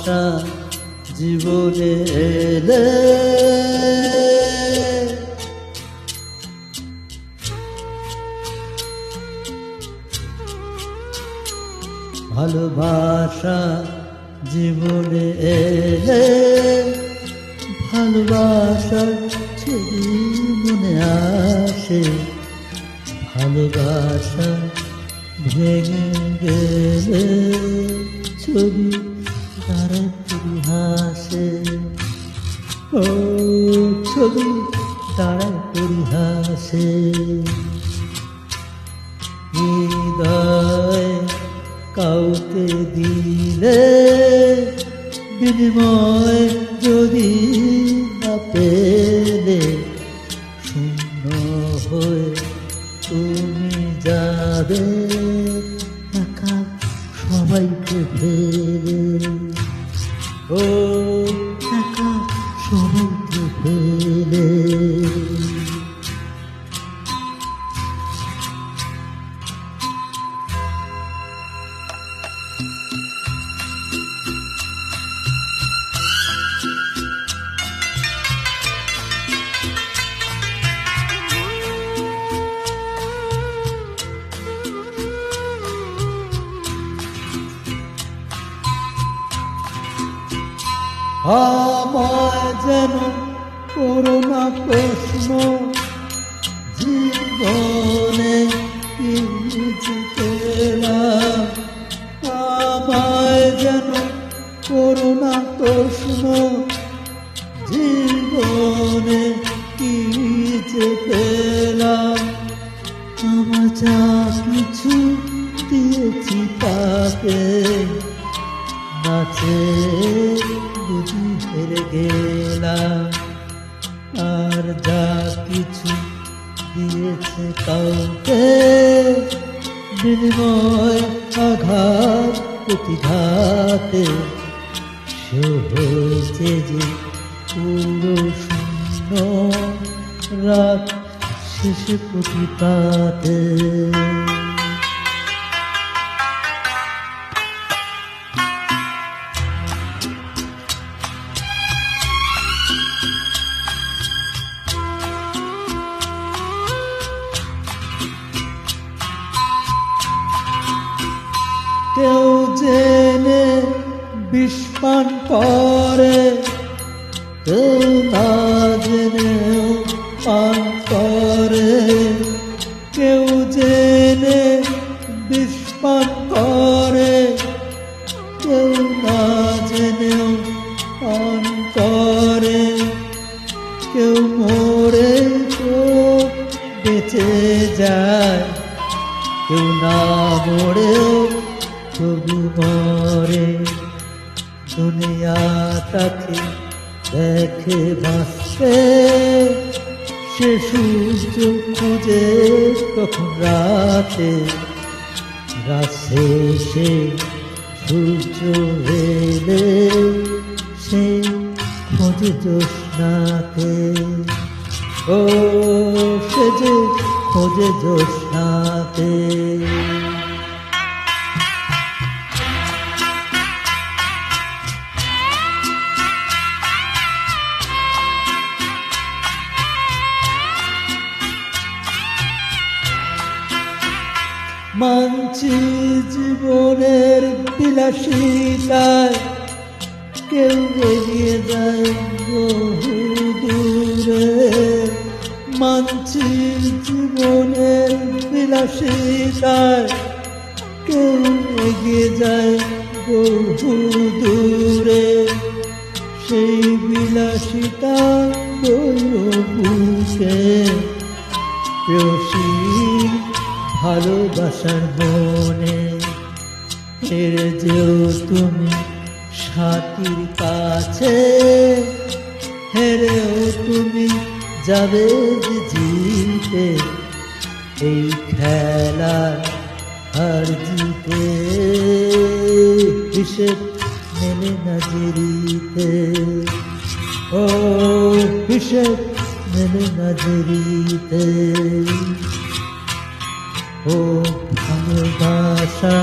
ভালোবাসা জীবনে এলে ভালোবাসা জীবনে এলে ভালোবাসার ছবি মনে আসে, ভালোবাসা ভেঙে গেলে ছবি তারা পরিহাসে, ও ছবি তারা পরিহাসে। হৃদয় কাউকে দিলে বিনিময় যদি না পেলে শূন্য হয়ে তুমি যাবে একা সবাইকে ফেলে, ও একা সবাইকে ফেলে। আমায় যেন করোনা প্রশ্ন জীবনে পেলাম, আমায় যেন করোনা প্রশ্ন জীবনে কি যে পেলাম। আমার যা কিছু দিয়েছি তাকে নাচে বুঝি হেরে গেলাম, আর যা কিছু দিয়েছে কাউকে বিনিময় আঘাত প্রতিঘাতে সে হয়েছে যে পুরো শূন্য রাত শেষে প্রতিপাতে। কেউ জেনে বিষ পান করে, কেউ না জেনেও পান করে, কেউ জেনে বিষ পান করে, কেউ না জেনেও পান করে, কেউ মরে তো বেঁচে যায়, কেউ না মরেও তবু মরে। দুনিয়া তাকে দেখে ভাসতে, সে সূর্য খুঁজে কখন রাতে, রাত শেষে সূর্য এলে সে খোঁজে জ্যোৎস্নাতে, ও সে যে খোঁজে জ্যোৎস্নাতে। মানছি জীবনের বিলাসিতায় কেউ এগিয়ে যায় বহু দূরে, মানছি জীবনের বিলাসিতায় কেউ এগিয়ে যায় বহু দূরে, সেই বিলাসিতা বুকে প্রেয়সীর ভালোবাসার মনে হেরে যেও তুমি সাথীর কাছে, হেরেও তুমি যাবে যে জিতে এই খেলার হার জিতে, হিসেব মেলে না জেরিতে, ও হিসেব মেলে না জেরিতে। ও ভালোবাসা